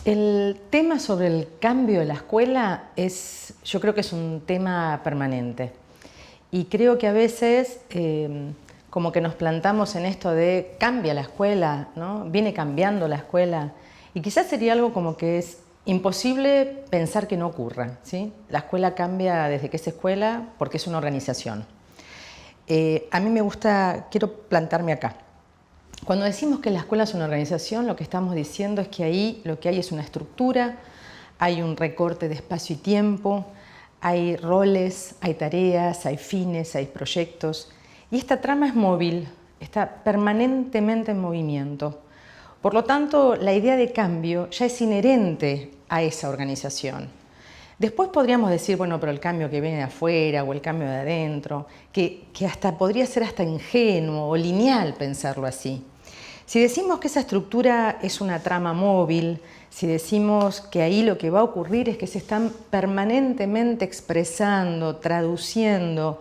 El tema sobre el cambio de la escuela yo creo que es un tema permanente. Y creo que a veces como que nos plantamos en esto de cambia la escuela, ¿no? Viene cambiando la escuela. Y quizás sería algo como que es imposible pensar que no ocurra, ¿sí? La escuela cambia desde que es escuela porque es una organización. A mí quiero plantarme acá. Cuando decimos que la escuela es una organización, lo que estamos diciendo es que ahí lo que hay es una estructura, hay un recorte de espacio y tiempo, hay roles, hay tareas, hay fines, hay proyectos. Y esta trama es móvil, está permanentemente en movimiento. Por lo tanto, la idea de cambio ya es inherente a esa organización. Después podríamos decir, bueno, pero el cambio que viene de afuera o el cambio de adentro, que hasta podría ser hasta ingenuo o lineal pensarlo así. Si decimos que esa estructura es una trama móvil, si decimos que ahí lo que va a ocurrir es que se están permanentemente expresando, traduciendo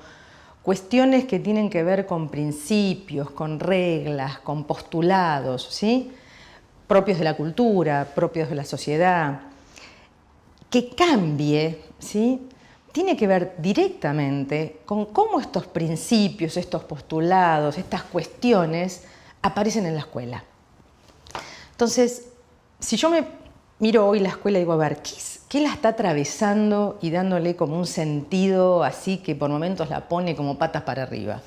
cuestiones que tienen que ver con principios, con reglas, con postulados, ¿sí? Propios de la cultura, propios de la sociedad, que cambie, ¿sí? Tiene que ver directamente con cómo estos principios, estos postulados, estas cuestiones aparecen en la escuela. Entonces, si yo me miro hoy la escuela y digo, a ver, ¿qué la está atravesando y dándole como un sentido así que por momentos la pone como patas para arriba?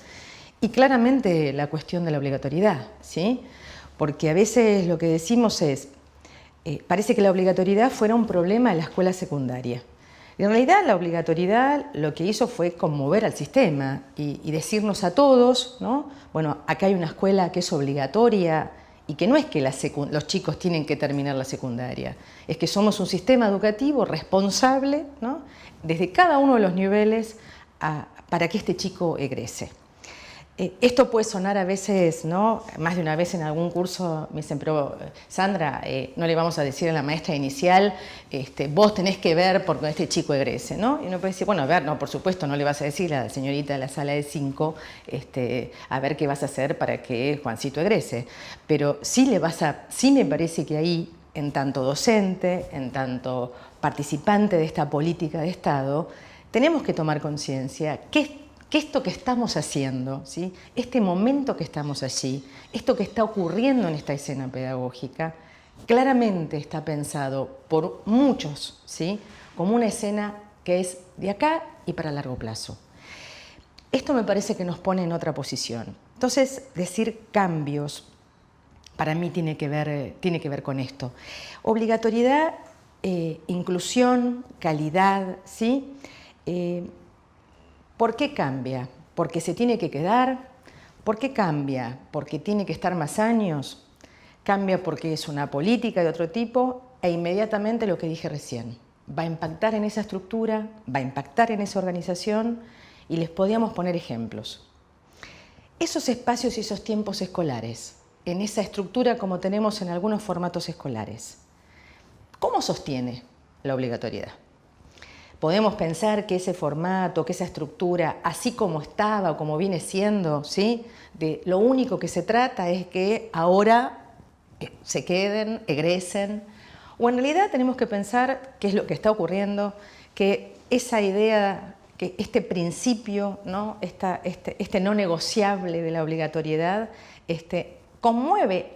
Y claramente la cuestión de la obligatoriedad, ¿sí? Porque a veces lo que decimos es, parece que la obligatoriedad fuera un problema en la escuela secundaria. Y en realidad la obligatoriedad lo que hizo fue conmover al sistema y decirnos a todos, ¿no? Bueno, acá hay una escuela que es obligatoria y que no es que los chicos tienen que terminar la secundaria, es que somos un sistema educativo responsable, ¿no? Desde cada uno de los niveles para que este chico egrese. Esto puede sonar a veces, ¿no? Más de una vez en algún curso me dicen, pero Sandra, no le vamos a decir a la maestra inicial, vos tenés que ver por qué este chico egrese, ¿no? Y uno puede decir, bueno, a ver, no, por supuesto, no le vas a decir a la señorita de la sala de 5, a ver qué vas a hacer para que Juancito egrese. Pero sí me parece que ahí, en tanto docente, en tanto participante de esta política de Estado, tenemos que tomar conciencia que esto que estamos haciendo, ¿sí? Este momento que estamos allí, esto que está ocurriendo en esta escena pedagógica, claramente está pensado por muchos, ¿sí? Como una escena que es de acá y para largo plazo. Esto me parece que nos pone en otra posición. Entonces, decir cambios, para mí tiene que ver con esto. Obligatoriedad, inclusión, calidad, ¿sí? ¿Por qué cambia? ¿Porque se tiene que quedar? ¿Por qué cambia? ¿Porque tiene que estar más años? ¿Cambia porque es una política de otro tipo? E inmediatamente lo que dije recién, va a impactar en esa estructura, va a impactar en esa organización y les podíamos poner ejemplos. Esos espacios y esos tiempos escolares, en esa estructura como tenemos en algunos formatos escolares, ¿cómo sostiene la obligatoriedad? Podemos pensar que ese formato, que esa estructura, así como estaba o como viene siendo, ¿sí? Lo único que se trata es que ahora se queden, egresen, o en realidad tenemos que pensar qué es lo que está ocurriendo, que esa idea, que este principio, ¿no? Este no negociable de la obligatoriedad, conmueve,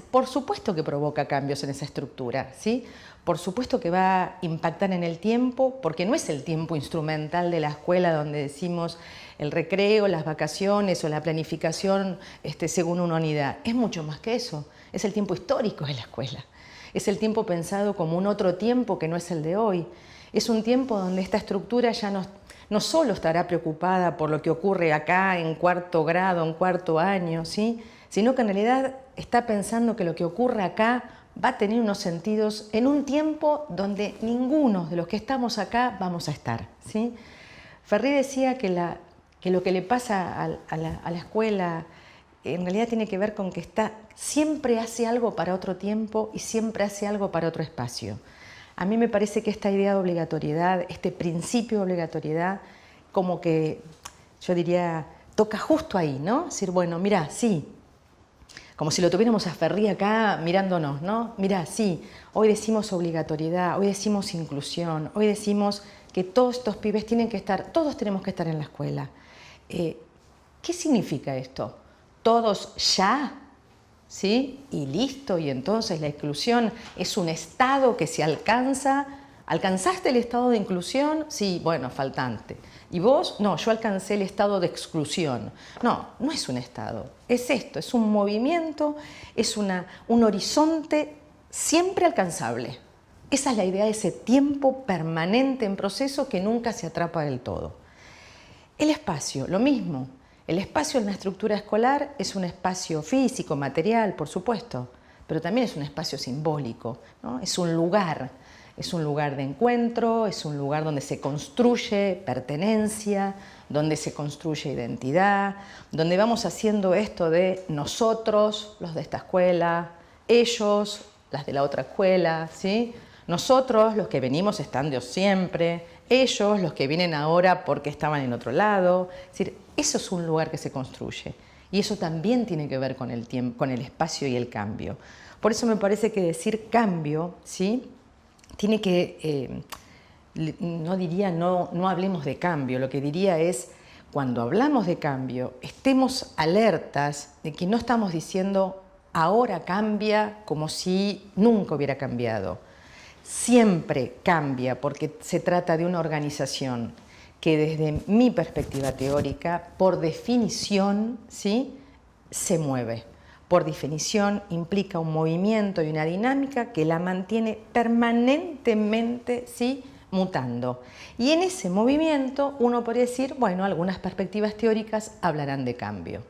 por supuesto que provoca cambios en esa estructura, ¿sí? Por supuesto que va a impactar en el tiempo, porque no es el tiempo instrumental de la escuela donde decimos el recreo, las vacaciones o la planificación según una unidad. Es mucho más que eso, es el tiempo histórico de la escuela. Es el tiempo pensado como un otro tiempo que no es el de hoy. Es un tiempo donde esta estructura ya no solo estará preocupada por lo que ocurre acá en cuarto grado, en cuarto año, ¿sí? Sino que en realidad está pensando que lo que ocurre acá va a tener unos sentidos en un tiempo donde ninguno de los que estamos acá vamos a estar, ¿sí? Ferri decía que lo que le pasa a la escuela en realidad tiene que ver con que siempre hace algo para otro tiempo y siempre hace algo para otro espacio. A mí me parece que esta idea de obligatoriedad, este principio de obligatoriedad, como que yo diría, toca justo ahí, ¿no? Es decir, bueno, mira, sí, como si lo tuviéramos a Ferri acá mirándonos, ¿no? Mirá, sí, hoy decimos obligatoriedad, hoy decimos inclusión, hoy decimos que todos estos pibes tienen que estar, todos tenemos que estar en la escuela. ¿Qué significa esto? ¿Todos ya? ¿Sí? Y listo, y entonces la inclusión es un estado que se alcanza. ¿Alcanzaste el estado de inclusión? Sí, bueno, faltante. ¿Y vos? No, yo alcancé el estado de exclusión. No, no es un estado, es esto, es un movimiento, es un horizonte siempre alcanzable. Esa es la idea de ese tiempo permanente en proceso que nunca se atrapa del todo. El espacio, lo mismo. El espacio en la estructura escolar es un espacio físico, material, por supuesto, pero también es un espacio simbólico, ¿no? Es un lugar de encuentro, es un lugar donde se construye pertenencia, donde se construye identidad, donde vamos haciendo esto de nosotros, los de esta escuela, ellos, las de la otra escuela, ¿sí? Nosotros, los que venimos estando siempre, ellos, los que vienen ahora porque estaban en otro lado. Es decir, eso es un lugar que se construye y eso también tiene que ver con el tiempo, con el espacio y el cambio. Por eso me parece que decir cambio, ¿sí? Tiene que, no hablemos de cambio, lo que diría es, cuando hablamos de cambio, estemos alertas de que no estamos diciendo ahora cambia como si nunca hubiera cambiado. Siempre cambia porque se trata de una organización que desde mi perspectiva teórica, por definición, ¿sí?, se mueve. Por definición implica un movimiento y una dinámica que la mantiene permanentemente, ¿sí?, mutando. Y en ese movimiento uno podría decir, bueno, algunas perspectivas teóricas hablarán de cambio.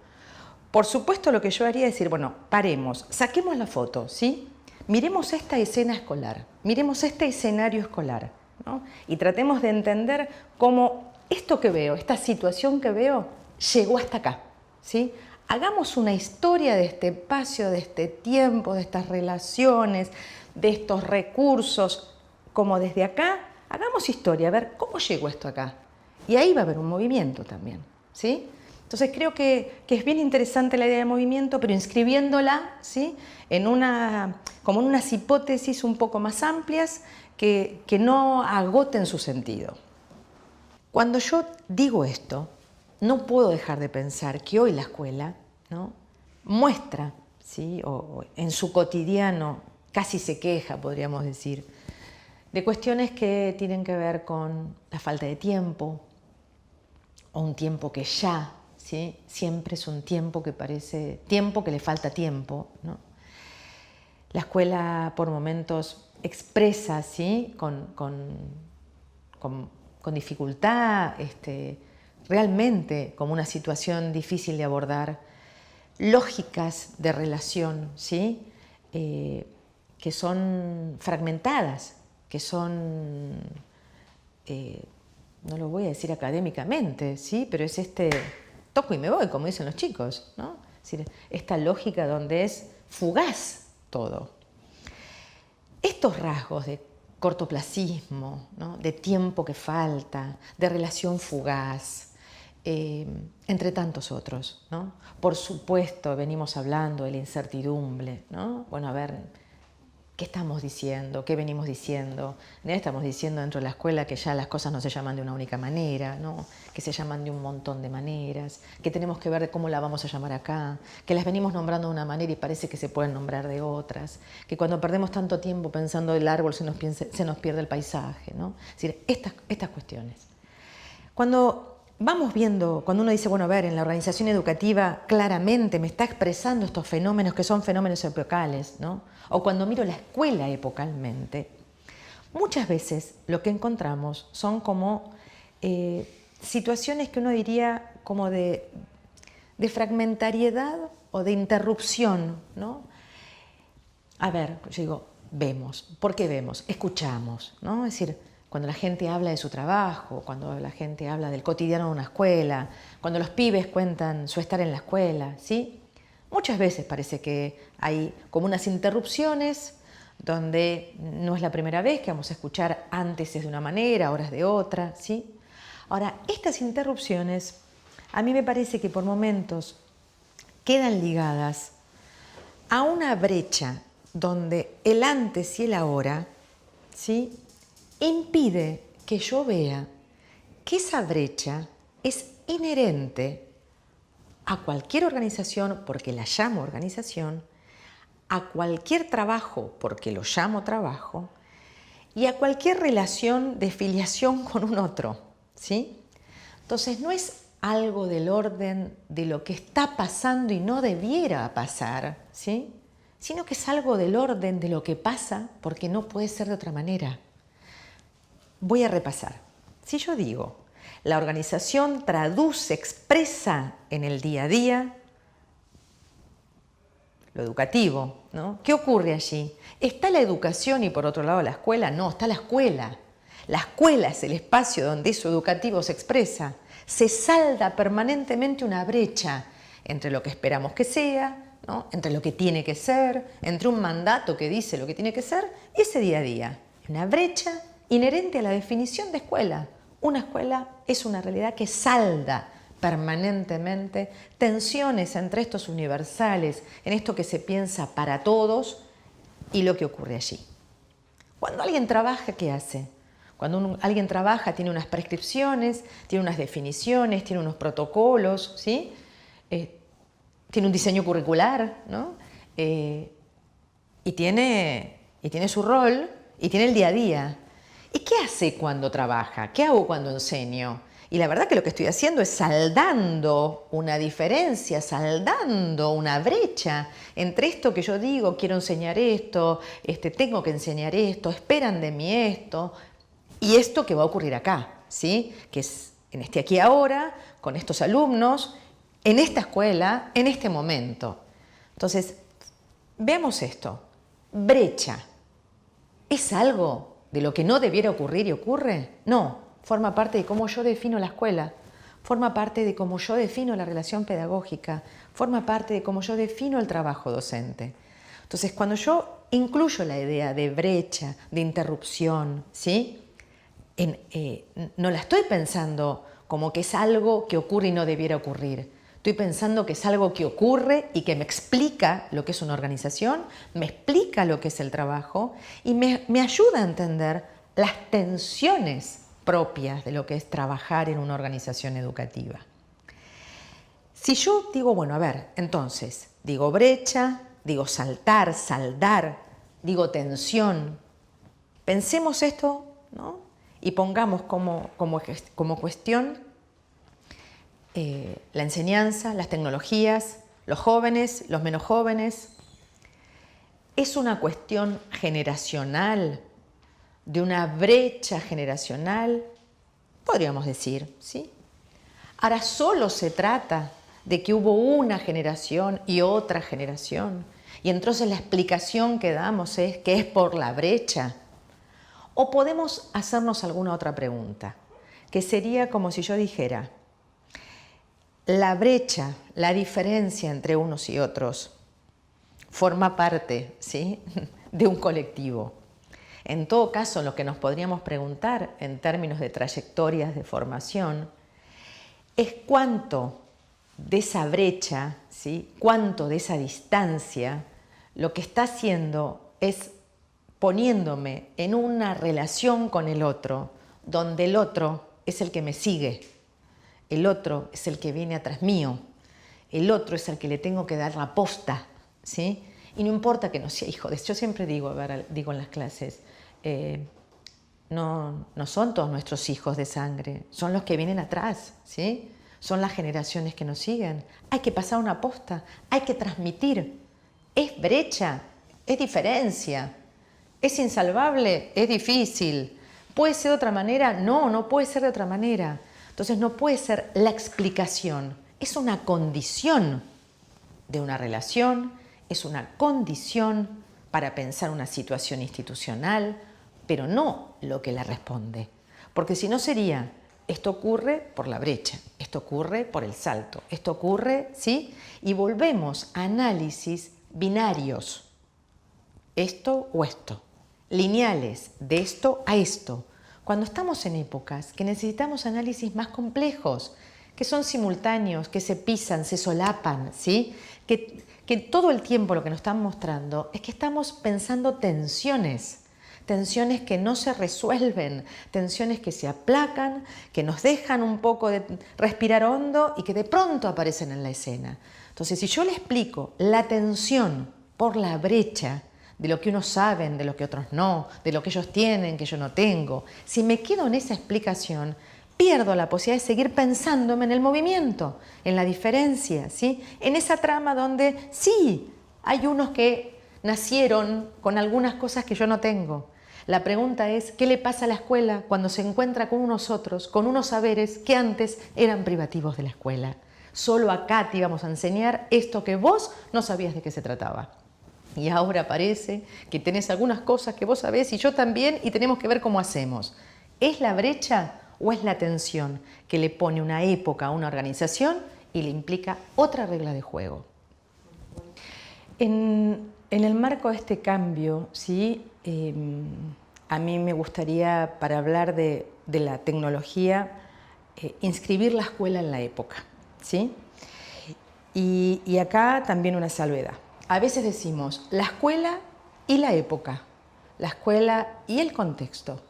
Por supuesto, lo que yo haría es decir, bueno, paremos, saquemos la foto, ¿sí? Miremos esta escena escolar, miremos este escenario escolar, ¿no? Y tratemos de entender cómo esto que veo, esta situación que veo, llegó hasta acá, ¿sí? Hagamos una historia de este espacio, de este tiempo, de estas relaciones, de estos recursos, como desde acá, hagamos historia, a ver cómo llegó esto acá. Y ahí va a haber un movimiento también, ¿sí? Entonces creo que es bien interesante la idea de movimiento, pero inscribiéndola, ¿sí?, como en unas hipótesis un poco más amplias que no agoten su sentido. Cuando yo digo esto, no puedo dejar de pensar que hoy la escuela, ¿no?, muestra, ¿sí?, o en su cotidiano casi se queja, podríamos decir, de cuestiones que tienen que ver con la falta de tiempo, o un tiempo que ya, ¿sí?, siempre es un tiempo que parece tiempo que le falta tiempo, ¿no? La escuela por momentos expresa, ¿sí?, con dificultad, realmente como una situación difícil de abordar, lógicas de relación, ¿sí?, que son fragmentadas, que son, no lo voy a decir académicamente, ¿sí?, pero es toco y me voy, como dicen los chicos, ¿no? Es decir, esta lógica donde es fugaz todo. Estos rasgos de cortoplacismo, ¿no?, de tiempo que falta, de relación fugaz, entre tantos otros, ¿no? Por supuesto, venimos hablando de la incertidumbre, ¿no? Bueno, a ver, ¿qué estamos diciendo? ¿Qué venimos diciendo? Estamos diciendo dentro de la escuela que ya las cosas no se llaman de una única manera, ¿no?, que se llaman de un montón de maneras, que tenemos que ver cómo la vamos a llamar acá, que las venimos nombrando de una manera y parece que se pueden nombrar de otras, que cuando perdemos tanto tiempo pensando el árbol se nos pierde el paisaje, ¿no? Es decir, estas cuestiones. Cuando vamos viendo, cuando uno dice, bueno, a ver, en la organización educativa claramente me está expresando estos fenómenos que son fenómenos epocales, ¿no?, o cuando miro la escuela epocalmente, muchas veces lo que encontramos son como situaciones que uno diría como de fragmentariedad o de interrupción, ¿no? A ver, yo digo, vemos. ¿Por qué vemos? Escuchamos, ¿no? Es decir, cuando la gente habla de su trabajo, cuando la gente habla del cotidiano de una escuela, cuando los pibes cuentan su estar en la escuela, ¿sí? Muchas veces parece que hay como unas interrupciones donde no es la primera vez que vamos a escuchar, antes es de una manera, ahora es de otra, ¿sí? Ahora, estas interrupciones a mí me parece que por momentos quedan ligadas a una brecha donde el antes y el ahora, ¿sí?, impide que yo vea que esa brecha es inherente a cualquier organización, porque la llamo organización, a cualquier trabajo, porque lo llamo trabajo, y a cualquier relación de filiación con un otro, ¿sí? Entonces no es algo del orden de lo que está pasando y no debiera pasar, ¿sí?, sino que es algo del orden de lo que pasa porque no puede ser de otra manera. Voy a repasar. Si yo digo, la organización traduce, expresa en el día a día lo educativo, ¿no? ¿Qué ocurre allí? ¿Está la educación y por otro lado la escuela? No, está la escuela. La escuela es el espacio donde eso educativo se expresa. Se salda permanentemente una brecha entre lo que esperamos que sea, ¿no?, entre lo que tiene que ser, entre un mandato que dice lo que tiene que ser y ese día a día. Una brecha inherente a la definición de escuela. Una escuela es una realidad que salda permanentemente tensiones entre estos universales, en esto que se piensa para todos y lo que ocurre allí. Cuando alguien trabaja, ¿qué hace? Cuando alguien trabaja, tiene unas prescripciones, tiene unas definiciones, tiene unos protocolos, ¿sí? Tiene un diseño curricular, ¿no? Y tiene su rol y tiene el día a día. ¿Y qué hace cuando trabaja? ¿Qué hago cuando enseño? Y la verdad que lo que estoy haciendo es saldando una diferencia, saldando una brecha entre esto que yo digo, quiero enseñar esto, tengo que enseñar esto, esperan de mí esto, y esto que va a ocurrir acá, ¿sí?, que es en este aquí ahora, con estos alumnos, en esta escuela, en este momento. Entonces, veamos esto. Brecha. ¿Es algo de lo que no debiera ocurrir y ocurre? No, forma parte de cómo yo defino la escuela, forma parte de cómo yo defino la relación pedagógica, forma parte de cómo yo defino el trabajo docente. Entonces, cuando yo incluyo la idea de brecha, de interrupción, ¿sí?, no la estoy pensando como que es algo que ocurre y no debiera ocurrir. Estoy pensando que es algo que ocurre y que me explica lo que es una organización, me explica lo que es el trabajo y me ayuda a entender las tensiones propias de lo que es trabajar en una organización educativa. Si yo digo, bueno, a ver, entonces, digo brecha, digo saltar, saldar, digo tensión, pensemos esto, ¿no?, y pongamos como cuestión la enseñanza, las tecnologías, los jóvenes, los menos jóvenes. Es una cuestión generacional, de una brecha generacional, podríamos decir, ¿sí? Ahora solo se trata de que hubo una generación y otra generación, y entonces la explicación que damos es que es por la brecha. O podemos hacernos alguna otra pregunta, que sería como si yo dijera, la brecha, la diferencia entre unos y otros, forma parte, ¿sí?, de un colectivo. En todo caso, lo que nos podríamos preguntar en términos de trayectorias de formación es cuánto de esa brecha, ¿sí?, cuánto de esa distancia, lo que está haciendo es poniéndome en una relación con el otro, donde el otro es el que me sigue, el otro es el que viene atrás mío, el otro es el que le tengo que dar la posta, ¿sí? Y no importa que no sea hijo de... Yo siempre digo, digo en las clases, no son todos nuestros hijos de sangre, son los que vienen atrás, ¿sí? Son las generaciones que nos siguen. Hay que pasar una posta, hay que transmitir. Es brecha, es diferencia. ¿Es insalvable? Es difícil. ¿Puede ser de otra manera? No, no puede ser de otra manera. Entonces no puede ser la explicación. Es una condición de una relación, es una condición para pensar una situación institucional, pero no lo que la responde. Porque si no sería, esto ocurre por la brecha, esto ocurre por el salto, esto ocurre, ¿sí? Y volvemos a análisis binarios. Esto o esto. Lineales, de esto a esto, cuando estamos en épocas que necesitamos análisis más complejos, que son simultáneos, que se pisan, se solapan, ¿sí? Que todo el tiempo lo que nos están mostrando es que estamos pensando tensiones que no se resuelven, tensiones que se aplacan, que nos dejan un poco de respirar hondo y que de pronto aparecen en la escena. Entonces, si yo le explico la tensión por la brecha de lo que unos saben, de lo que otros no, de lo que ellos tienen, que yo no tengo, si me quedo en esa explicación, pierdo la posibilidad de seguir pensándome en el movimiento, en la diferencia, ¿sí? En esa trama donde sí, hay unos que nacieron con algunas cosas que yo no tengo. La pregunta es, ¿qué le pasa a la escuela cuando se encuentra con unos otros, con unos saberes que antes eran privativos de la escuela? Solo acá te íbamos a enseñar esto que vos no sabías de qué se trataba. Y ahora parece que tenés algunas cosas que vos sabés y yo también y tenemos que ver cómo hacemos. ¿Es la brecha o es la tensión que le pone una época a una organización y le implica otra regla de juego? En el marco de este cambio, ¿sí? A mí me gustaría, para hablar de la tecnología, inscribir la escuela en la época, ¿sí? Y acá también una salvedad. A veces decimos la escuela y la época, la escuela y el contexto.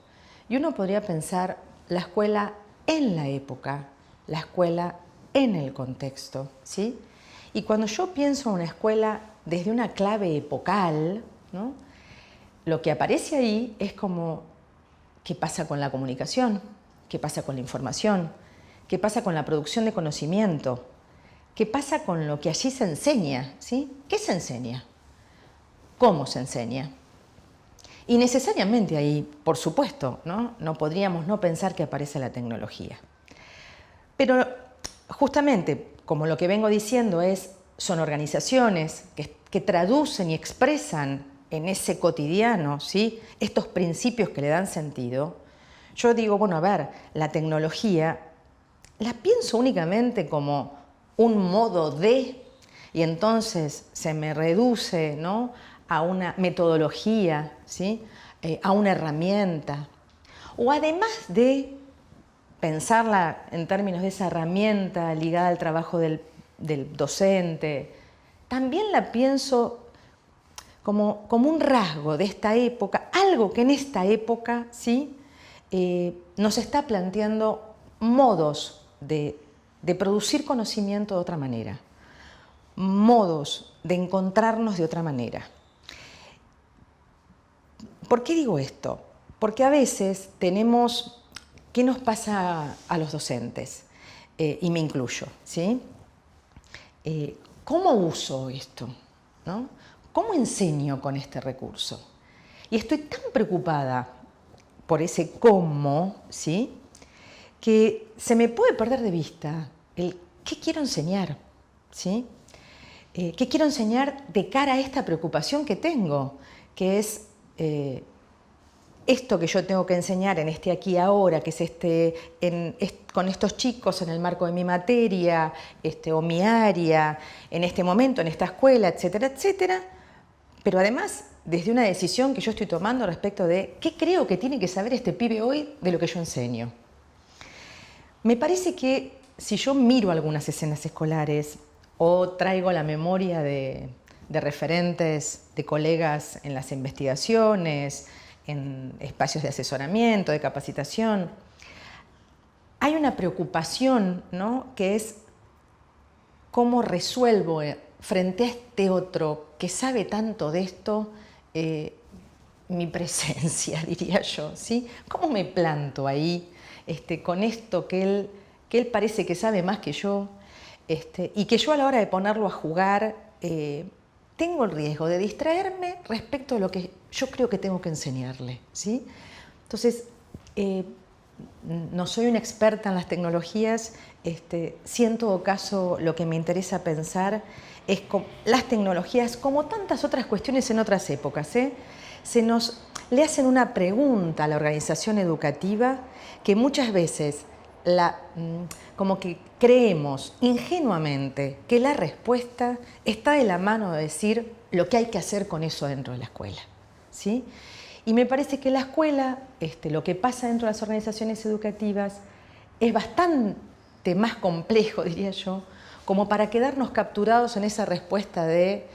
Y uno podría pensar la escuela en la época, la escuela en el contexto, ¿sí? Y cuando yo pienso en una escuela desde una clave epocal, ¿no? Lo que aparece ahí es como qué pasa con la comunicación, qué pasa con la información, qué pasa con la producción de conocimiento, qué pasa con lo que allí se enseña, ¿sí? ¿Qué se enseña? ¿Cómo se enseña? Y necesariamente ahí, por supuesto, no podríamos no pensar que aparece la tecnología. Pero justamente, como lo que vengo diciendo son organizaciones que traducen y expresan en ese cotidiano, ¿sí? Estos principios que le dan sentido. Yo digo, bueno, a ver, la tecnología la pienso únicamente como un modo de, y entonces se me reduce, ¿no? A una metodología, ¿sí? A una herramienta. O además de pensarla en términos de esa herramienta ligada al trabajo del docente, también la pienso como un rasgo de esta época, algo que en esta época, ¿sí? Nos está planteando modos de producir conocimiento de otra manera, modos de encontrarnos de otra manera. ¿Por qué digo esto? Porque a veces tenemos, ¿qué nos pasa a los docentes? Y me incluyo, ¿sí? ¿Cómo uso esto? ¿No? ¿Cómo enseño con este recurso? Y estoy tan preocupada por ese cómo, ¿sí? Que se me puede perder de vista el qué quiero enseñar, ¿sí? ¿Qué quiero enseñar de cara a esta preocupación que tengo? Que es esto que yo tengo que enseñar en este aquí y ahora, que es con estos chicos en el marco de mi materia, o mi área, en este momento, en esta escuela, etcétera, etcétera. Pero además, desde una decisión que yo estoy tomando respecto de qué creo que tiene que saber este pibe hoy de lo que yo enseño. Me parece que si yo miro algunas escenas escolares o traigo la memoria de referentes, de colegas en las investigaciones, en espacios de asesoramiento, de capacitación, hay una preocupación, ¿no? Que es cómo resuelvo frente a este otro que sabe tanto de esto mi presencia, diría yo, ¿sí? ¿Cómo me planto ahí con esto que él parece que sabe más que yo y que yo a la hora de ponerlo a jugar tengo el riesgo de distraerme respecto a lo que yo creo que tengo que enseñarle, ¿sí? Entonces, no soy una experta en las tecnologías, sí en todo caso lo que me interesa pensar es las tecnologías, como tantas otras cuestiones en otras épocas, le hacen una pregunta a la organización educativa que muchas veces como que creemos ingenuamente que la respuesta está de la mano de decir lo que hay que hacer con eso dentro de la escuela, ¿sí? Y me parece que la escuela, lo que pasa dentro de las organizaciones educativas, es bastante más complejo, diría yo, como para quedarnos capturados en esa respuesta de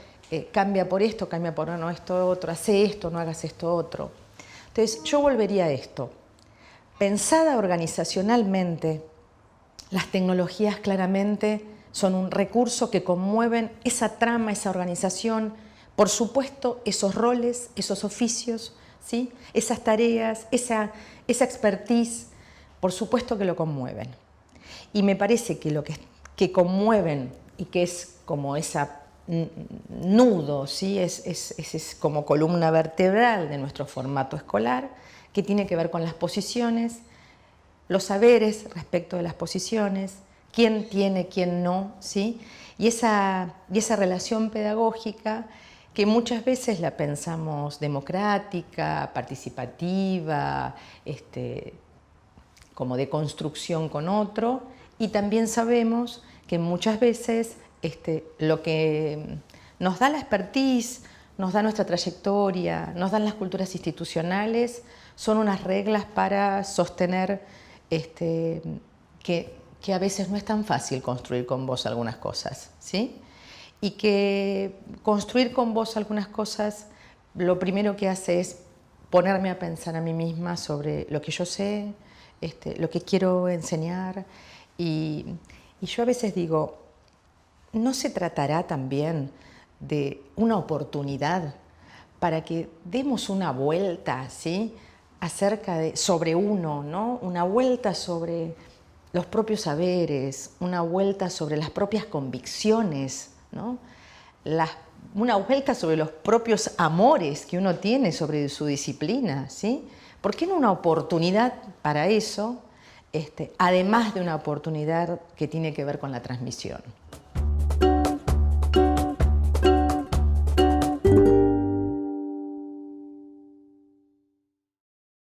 cambia por esto, cambia por no esto otro, hace esto, no hagas esto otro. Entonces yo volvería a esto. Pensada organizacionalmente, las tecnologías claramente son un recurso que conmueven esa trama, esa organización, por supuesto esos roles, esos oficios, ¿sí? Esas tareas, esa expertise, por supuesto que lo conmueven. Y me parece que lo que conmueven y que es como esa nudo, ¿sí? es como columna vertebral de nuestro formato escolar, que tiene que ver con las posiciones, los saberes respecto de las posiciones, quién tiene, quién no, ¿sí? Y esa relación pedagógica que muchas veces la pensamos democrática, participativa, como de construcción con otro, y también sabemos que muchas veces lo que nos da la expertise, nos da nuestra trayectoria, nos dan las culturas institucionales, son unas reglas para sostener que a veces no es tan fácil construir con vos algunas cosas, ¿sí? Y que construir con vos algunas cosas lo primero que hace es ponerme a pensar a mí misma sobre lo que yo sé, lo que quiero enseñar. Y yo a veces digo, ¿no se tratará también de una oportunidad para que demos una vuelta, ¿sí? Sobre uno, ¿no? Una vuelta sobre los propios saberes, una vuelta sobre las propias convicciones, ¿no? Una vuelta sobre los propios amores que uno tiene sobre su disciplina, ¿sí? ¿Por qué no una oportunidad para eso, además de una oportunidad que tiene que ver con la transmisión?